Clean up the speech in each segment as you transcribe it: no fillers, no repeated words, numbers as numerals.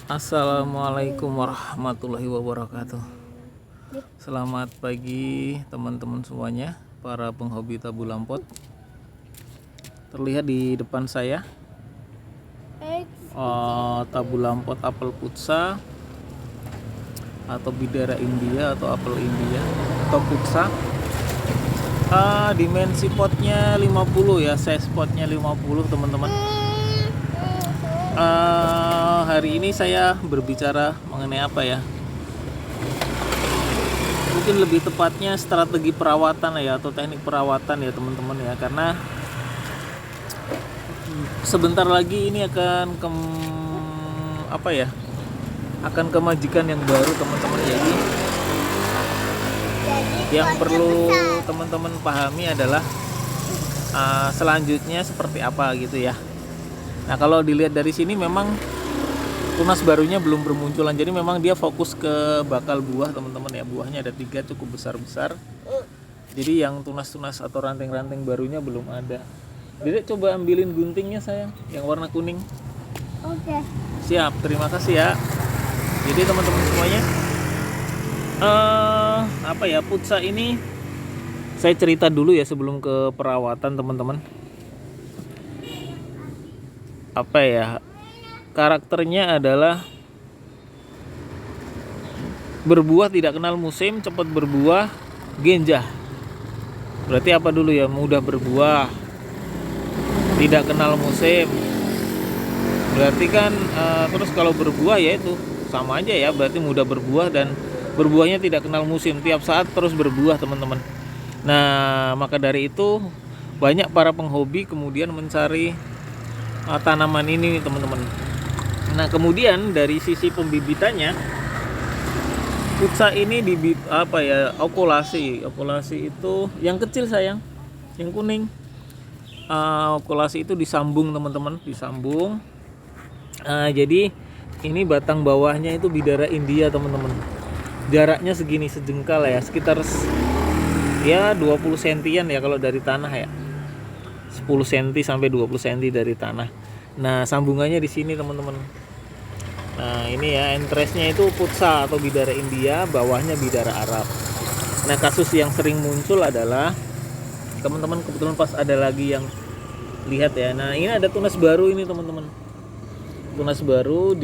Assalamualaikum warahmatullahi wabarakatuh. Selamat pagi teman-teman semuanya, para penghobi tabu lampot. Terlihat di depan saya tabu lampot apel putsa atau bidara India atau apel India atau putsa. Dimensi potnya 50 ya, size potnya 50 teman-teman. Hari ini saya berbicara mengenai apa ya? Mungkin lebih tepatnya strategi perawatan ya, atau teknik perawatan ya teman-teman ya, karena sebentar lagi ini akan akan ke majikan yang baru teman-teman. Jadi yang perlu teman-teman pahami adalah selanjutnya seperti apa gitu ya. Nah, kalau dilihat dari sini memang tunas barunya belum bermunculan. Jadi memang dia fokus ke bakal buah teman-teman ya. Buahnya ada 3 cukup besar-besar. Jadi yang tunas-tunas atau ranting-ranting barunya belum ada. Dedek coba ambilin guntingnya sayang, yang warna kuning. Oke. Siap, terima kasih ya. Jadi teman-teman semuanya, putsa ini saya cerita dulu ya sebelum ke perawatan teman-teman. Karakternya adalah berbuah tidak kenal musim, cepat berbuah, genjah. Berarti apa dulu ya? Mudah berbuah, tidak kenal musim. Berarti kan terus kalau berbuah ya itu sama aja ya, berarti mudah berbuah dan berbuahnya tidak kenal musim, tiap saat terus berbuah teman-teman. Nah, maka dari itu banyak para penghobi kemudian mencari tanaman ini teman-teman. Nah, kemudian dari sisi pembibitannya, putsa ini okulasi itu yang kecil sayang, yang kuning. Okulasi itu disambung teman-teman, disambung. Jadi ini batang bawahnya itu bidara India teman-teman. Jaraknya segini, sejengkal ya, sekitar ya 20 sentian ya kalau dari tanah ya. 10 cm sampai 20 cm dari tanah. Nah, sambungannya di sini teman-teman. Nah, ini ya, entrestnya itu putsa atau bidara India, bawahnya bidara Arab. Nah, kasus yang sering muncul adalah teman-teman, kebetulan pas ada lagi yang lihat ya. Nah, ini ada tunas baru ini teman-teman. Tunas baru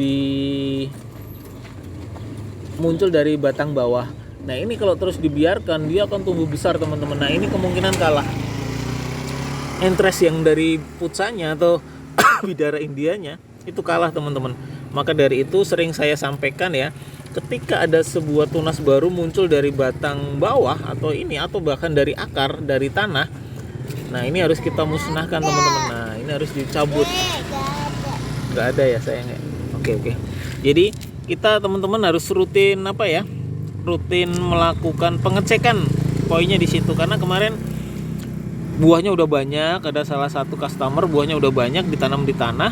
muncul dari batang bawah. Nah, ini kalau terus dibiarkan dia akan tumbuh besar teman-teman. Nah, ini kemungkinan kalah. Entres yang dari putsanya atau bidara Indianya itu kalah teman-teman. Maka dari itu sering saya sampaikan ya, ketika ada sebuah tunas baru muncul dari batang bawah atau bahkan dari akar, dari tanah, nah ini harus kita musnahkan teman-teman. Nah, ini harus dicabut. Nggak ada ya sayang ya. Oke. Jadi kita teman-teman harus rutin melakukan pengecekan poinnya di situ, karena kemarin buahnya udah banyak, ada salah satu customer buahnya udah banyak ditanam di tanah.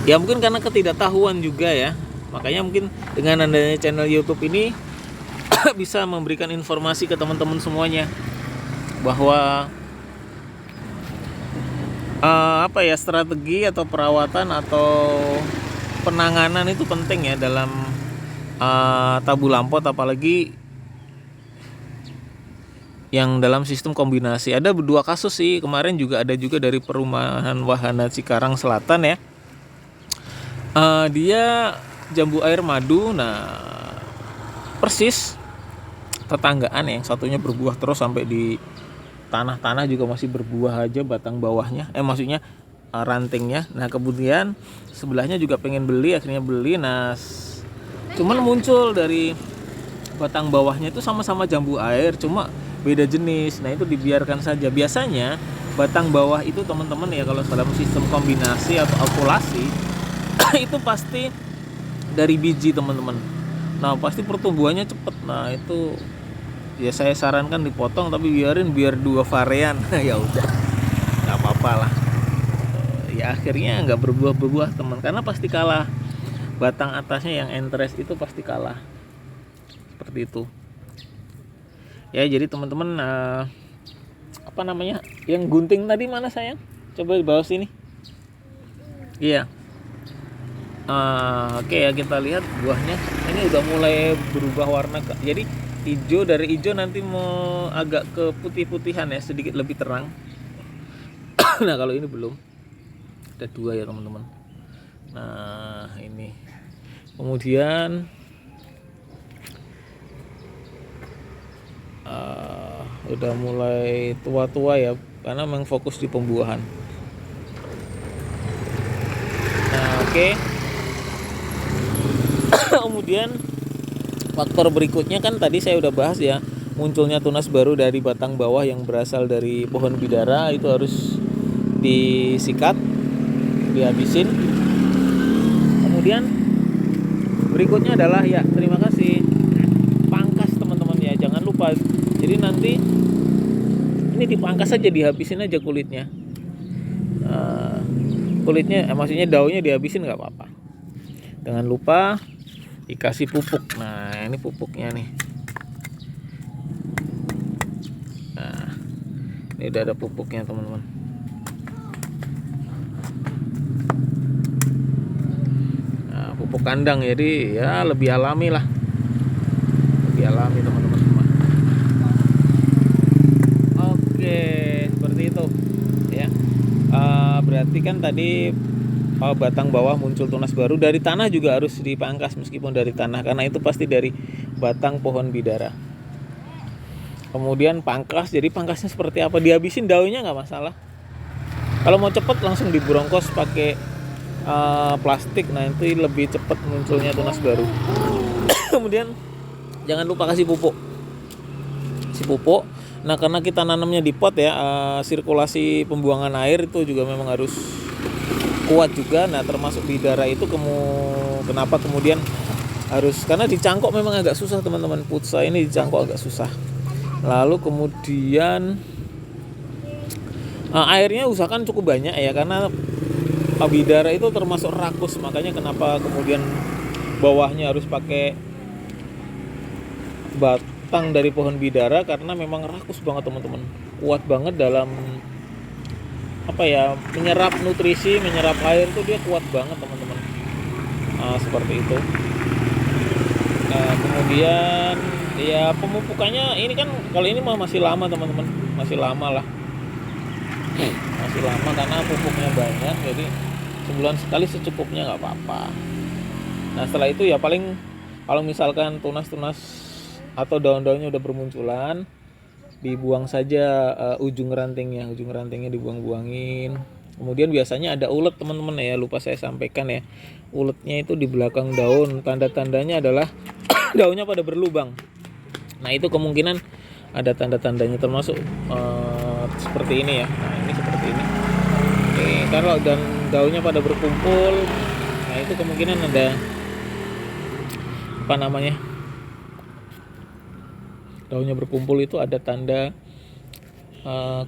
Ya mungkin karena ketidaktahuan juga ya. Makanya mungkin dengan adanya channel YouTube ini bisa memberikan informasi ke teman-teman semuanya bahwa strategi atau perawatan atau penanganan itu penting ya dalam tabu lampot, apalagi yang dalam sistem kombinasi. Ada 2 kasus sih kemarin, juga ada juga dari perumahan Wahana Cikarang Selatan ya. Dia jambu air madu. Nah, persis tetanggaan, yang satunya berbuah terus sampai di tanah juga masih berbuah aja batang bawahnya, maksudnya rantingnya. Nah, kemudian sebelahnya juga pengen beli, akhirnya beli. Nah, cuman muncul dari batang bawahnya itu sama-sama jambu air, cuma beda jenis. Nah, itu dibiarkan saja. Biasanya batang bawah itu teman-teman ya, kalau dalam sistem kombinasi atau okulasi itu pasti dari biji teman-teman. Nah, pasti pertumbuhannya cepat. Nah, itu ya saya sarankan dipotong, tapi biar 2 varian. Ya udah, nggak apa-apa lah. Ya akhirnya nggak berbuah teman, karena pasti kalah. Batang atasnya yang entres itu pasti kalah. Seperti itu. Ya, jadi teman-teman, yang gunting tadi mana sayang? Coba di bawah sini. Iya. Oke ya, kita lihat buahnya ini udah mulai berubah warna, jadi hijau, dari hijau nanti mau agak ke putih-putihan ya, sedikit lebih terang. Nah kalau ini belum, ada 2 ya teman-teman. Nah ini kemudian udah mulai tua-tua ya, karena memang fokus di pembuahan. Nah oke. Kemudian faktor berikutnya kan tadi saya udah bahas ya, munculnya tunas baru dari batang bawah yang berasal dari pohon bidara itu harus disikat, dihabisin. Kemudian berikutnya adalah ya, terima kasih, pangkas teman-teman ya, jangan lupa. Jadi nanti ini dipangkas aja, dihabisin aja kulitnya. Kulitnya maksudnya daunnya dihabisin nggak apa-apa. Jangan lupa dikasih pupuk. Nah ini pupuknya nih. Nah ini udah ada pupuknya teman-teman. Nah, pupuk kandang, jadi ya lebih alami lah, lebih alami teman-teman semua. Oke, seperti itu ya. Berarti kan tadi batang bawah muncul tunas baru, dari tanah juga harus dipangkas meskipun dari tanah, karena itu pasti dari batang pohon bidara. Kemudian pangkas, jadi pangkasnya seperti apa, dihabisin daunnya nggak masalah. Kalau mau cepet langsung dibrongkos pakai plastik, nah itu lebih cepat munculnya tunas baru. Kemudian jangan lupa kasih pupuk. Nah karena kita nanamnya di pot ya, sirkulasi pembuangan air itu juga memang harus kuat juga. Nah termasuk bidara itu kenapa kemudian harus, karena dicangkok memang agak susah teman-teman. Putsa ini dicangkok agak susah. Lalu kemudian airnya usahakan cukup banyak ya, karena bidara itu termasuk rakus, makanya kenapa kemudian bawahnya harus pakai batang dari pohon bidara, karena memang rakus banget teman-teman, kuat banget dalam menyerap nutrisi, menyerap air tuh dia kuat banget teman-teman. Seperti itu. Kemudian ya pemupukannya ini kan kalau ini masih lama teman-teman, masih lama lah, masih lama karena pupuknya banyak, jadi sebulan sekali secukupnya nggak apa-apa. Nah setelah itu ya paling kalau misalkan tunas-tunas atau daun-daunnya udah bermunculan, dibuang saja ujung rantingnya dibuang-buangin. Kemudian biasanya ada ulet teman-teman ya, lupa saya sampaikan ya, uletnya itu di belakang daun, tanda-tandanya adalah daunnya pada berlubang. Nah itu kemungkinan ada tanda-tandanya, termasuk seperti ini ya. Nah ini seperti ini. Kalau daunnya pada berkumpul, nah itu kemungkinan ada daunnya berkumpul, itu ada tanda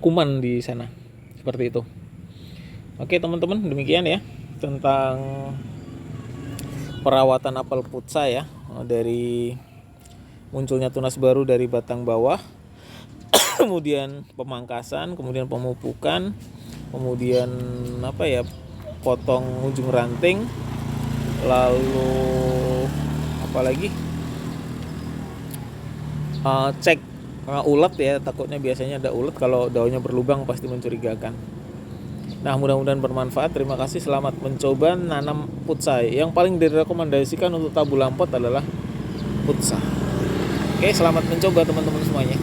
kuman di sana, seperti itu. Oke teman-teman, demikian ya tentang perawatan apel putsa ya, dari munculnya tunas baru dari batang bawah, kemudian pemangkasan, kemudian pemupukan, kemudian potong ujung ranting, lalu apalagi cek ulet ya, takutnya biasanya ada ulet, kalau daunnya berlubang pasti mencurigakan. Nah mudah-mudahan bermanfaat. Terima kasih, selamat mencoba nanam putsa. Yang paling direkomendasikan untuk tabu lampot adalah putsa. Oke, selamat mencoba teman-teman semuanya.